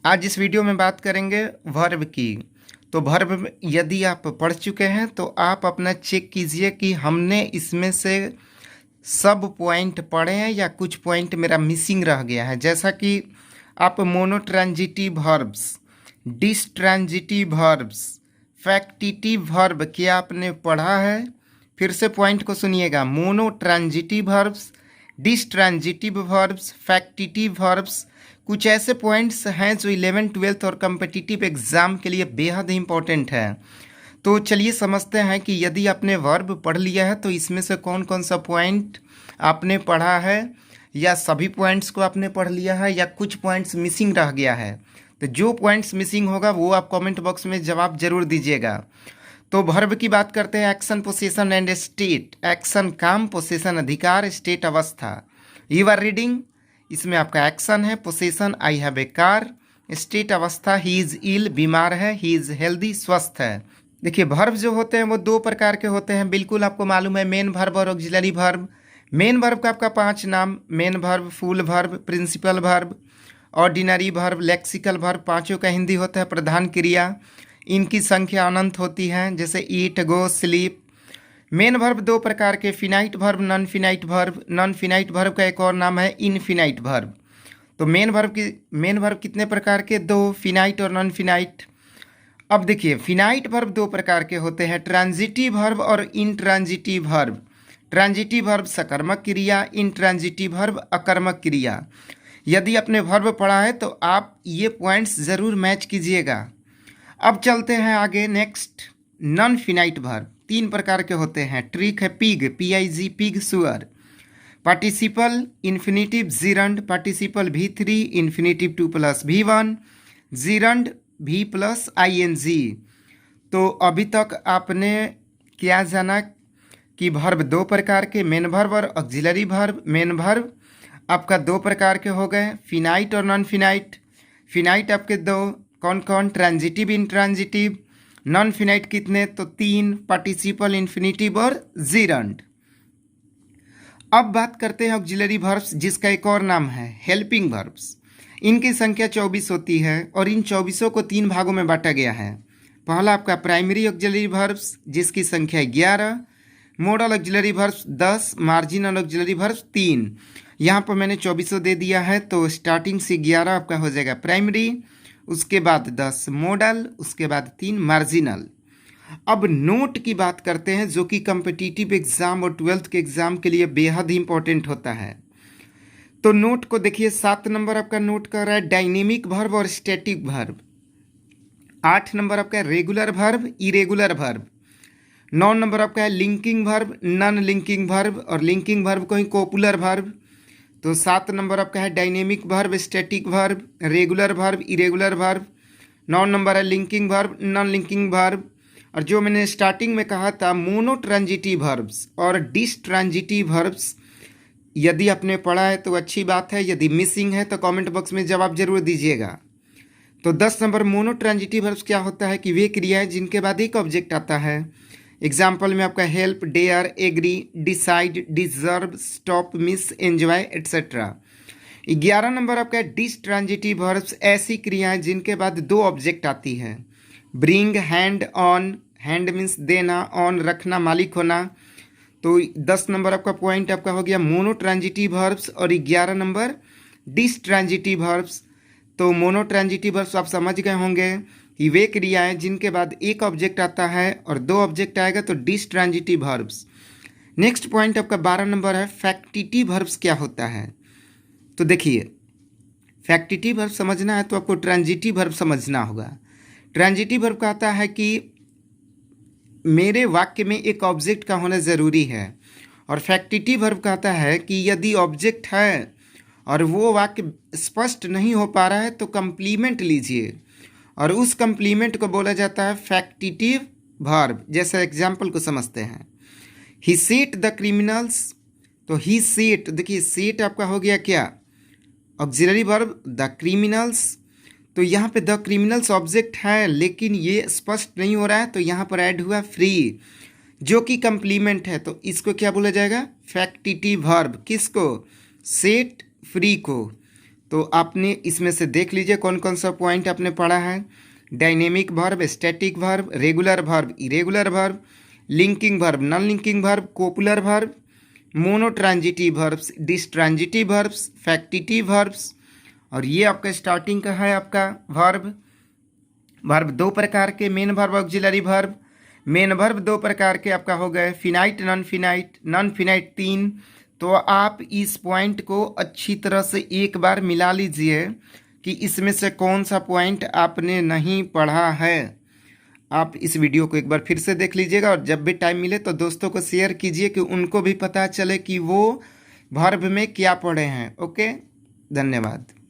आज इस वीडियो में बात करेंगे वर्ब की। तो वर्ब यदि आप पढ़ चुके हैं तो आप अपना चेक कीजिए कि हमने इसमें से सब पॉइंट पढ़े हैं या कुछ पॉइंट मेरा मिसिंग रह गया है। जैसा कि आप मोनोट्रांजिटिव वर्ब्स, डिसट्रांजिटिव वर्ब्स, फैक्टिटिव वर्ब क्या आपने पढ़ा है? फिर से पॉइंट को सुनिएगा। Monotransitive verbs, डिसट्रांजिटिव verbs, factitive verbs, कुछ ऐसे पॉइंट्स हैं जो 11th 12th और कम्पिटिटिव एग्ज़ाम के लिए बेहद इंपॉर्टेंट है। तो चलिए समझते हैं कि यदि आपने वर्ब पढ़ लिया है तो इसमें से कौन कौन सा पॉइंट आपने पढ़ा है, या सभी पॉइंट्स को आपने पढ़ लिया है, या कुछ पॉइंट्स मिसिंग रह गया है। तो जो पॉइंट्स मिसिंग होगा वो आप कमेंट बॉक्स में जवाब जरूर दीजिएगा। तो वर्ब की बात करते हैं। Action, position and state. Action काम, पोजीशन अधिकार, स्टेट अवस्था। यू आर रीडिंग, इसमें आपका एक्शन है, position I have a car, state अवस्था ही इज़ इल बीमार है, ही इज़ हेल्दी स्वस्थ है। देखिए वर्ब जो होते हैं वो दो प्रकार के होते हैं, बिल्कुल आपको मालूम है, मेन वर्ब और ऑक्सिलरी वर्ब। मेन वर्ब का आपका 5 नाम, main verb, full verb, principal verb, ordinary verb, lexical verb, पांचों का हिंदी होता है प्रधान क्रिया। इनकी संख्या अनंत होती है, जैसे ईट, गो, स्लीप। मेन वर्ब दो प्रकार के, finite verb, non finite verb. Non finite verb का एक और नाम है इनफिनाइट वर्ब। तो मेन वर्ब कितने प्रकार के? दो, फिनाइट और नॉन फिनाइट। अब देखिए फिनाइट वर्ब दो प्रकार के होते हैं, ट्रांजिटिव वर्ब और इनट्रांजिटिव वर्ब। ट्रांजिटिव वर्ब सकर्मक क्रिया, इनट्रांजिटिव वर्ब अकर्मक क्रिया। यदि आपने वर्ब पढ़ा है तो आप ये पॉइंट्स ज़रूर मैच कीजिएगा। अब चलते हैं आगे। नेक्स्ट, नॉन फिनाइट वर्ब तीन प्रकार के होते हैं। ट्रिक है पिग, PIG, पिग, सुअर। Participle, infinitive gerund, participle V3, infinitive 2 + V1, gerund V + ING। तो अभी तक आपने क्या जाना कि वर्ब दो प्रकार के, मेन वर्ब और ऑक्सिलरी वर्ब। मेन वर्ब आपका दो प्रकार के हो गए, फिनाइट और नॉन फिनाइट। फिनाइट आपके दो, कौन कौन? Transitive, intransitive. नॉन फिनाइट कितने? तो 3, पार्टिसिपल, इन्फिनिटिव और जीरंड। अब बात करते हैं ऑक्सिलरी वर्ब्स, जिसका एक और नाम है हेल्पिंग वर्ब्स। इनकी संख्या 24 होती है और इन 24 को 3 भागों में बांटा गया है। पहला आपका प्राइमरी ऑक्सिलरी वर्ब्स, जिसकी संख्या 11, model auxiliary verbs 10, marginal auxiliary verbs 3। यहाँ पर मैंने 24 दे दिया है, तो स्टार्टिंग से 11 आपका हो जाएगा प्राइमरी, उसके बाद 10 मॉडल, उसके बाद 3 मार्जिनल। अब नोट की बात करते हैं, जो कि कम्पिटिटिव एग्जाम और 12th के एग्जाम के लिए बेहद ही इंपॉर्टेंट होता है। तो नोट को देखिए, 7 नंबर आपका नोट कर रहा है डायनेमिक वर्ब और स्टैटिक वर्ब। 8 नंबर आपका रेगुलर वर्ब, इरेगुलर वर्ब। 9 नंबर आपका है linking verb, non linking verb, और लिंकिंग वर्ब को ही कोपुलर वर्ब। तो 7 नंबर आपका है dynamic verb, static verb, regular verb, irregular verb. 9 नंबर है linking verb, non linking verb. और जो मैंने स्टार्टिंग में कहा था, मोनोट्रांजिटिव वर्ब्स और डिसट्रांजिटिव वर्ब्स, यदि आपने पढ़ा है तो अच्छी बात है, यदि मिसिंग है तो कमेंट बॉक्स में जवाब जरूर दीजिएगा। तो 10 नंबर मोनोट्रांजिटिव वर्ब्स क्या होता है कि वे क्रियाएं जिनके बाद एक ऑब्जेक्ट आता है। एग्जाम्पल में आपका help, dare, agree, decide, deserve, stop, miss, enjoy, etcetera. 11 number आपका डिसट्रांजिटिव वर्ब्स, ऐसी क्रियाएं जिनके बाद दो ऑब्जेक्ट आती है। Bring, hand, on, hand means देना, ऑन रखना, मालिक होना। तो 10 नंबर आपका पॉइंट आपका हो गया मोनोट्रांजिटिव वर्ब्स, और 11 नंबर डिसट्रांजिटिव वर्ब्स। तो मोनोट्रांजिटिव वर्ब्स आप समझ गए होंगे कि वे क्रियाएं जिनके बाद एक ऑब्जेक्ट आता है और दो ऑब्जेक्ट आएगा, तो डिसट्रांजिटिव वर्ब्स। नेक्स्ट पॉइंट आपका 12 नंबर है फैक्टिटिव वर्ब्स क्या होता है। तो देखिए, फैक्टिटिव वर्ब समझना है तो आपको ट्रांजिटिव वर्ब समझना होगा। ट्रांजिटिव वर्ब कहता है कि मेरे वाक्य में एक ऑब्जेक्ट का होना ज़रूरी है, और फैक्टिटिव वर्ब कहता है कि यदि ऑब्जेक्ट है और वो वाक्य स्पष्ट नहीं हो पा रहा है तो कंप्लीमेंट लीजिए, और उस कंप्लीमेंट को बोला जाता है फैक्टिटिव वर्ब। जैसे एग्जाम्पल को समझते हैं, ही सेट द क्रिमिनल्स। तो ही सेट, देखिए सेट आपका हो गया क्या? Auxiliary verb, the criminals. तो यहाँ पे द क्रिमिनल्स ऑब्जेक्ट है, लेकिन ये स्पष्ट नहीं हो रहा है, तो यहाँ पर ऐड हुआ फ्री, जो कि कंप्लीमेंट है। तो इसको क्या बोला जाएगा? फैक्टिटिव वर्ब। किसको? सेट फ्री को। तो आपने इसमें से देख लीजिए कौन कौन सा पॉइंट आपने पढ़ा है। Dynamic verb, static verb, regular verb, irregular verb, linking verb, non linking verb, copular verb, monotransitive verbs, ditransitive verbs, factitive verbs. और ये आपका स्टार्टिंग का है आपका वर्ब। वर्ब दो प्रकार के, main verb, auxiliary verb. Main verb दो प्रकार के आपका हो गए, finite, non finite. Non finite 3। तो आप इस पॉइंट को अच्छी तरह से एक बार मिला लीजिए कि इसमें से कौन सा पॉइंट आपने नहीं पढ़ा है। आप इस वीडियो को एक बार फिर से देख लीजिएगा और जब भी टाइम मिले तो दोस्तों को शेयर कीजिए कि उनको भी पता चले कि वो वर्ब में क्या पढ़े हैं। ओके, धन्यवाद।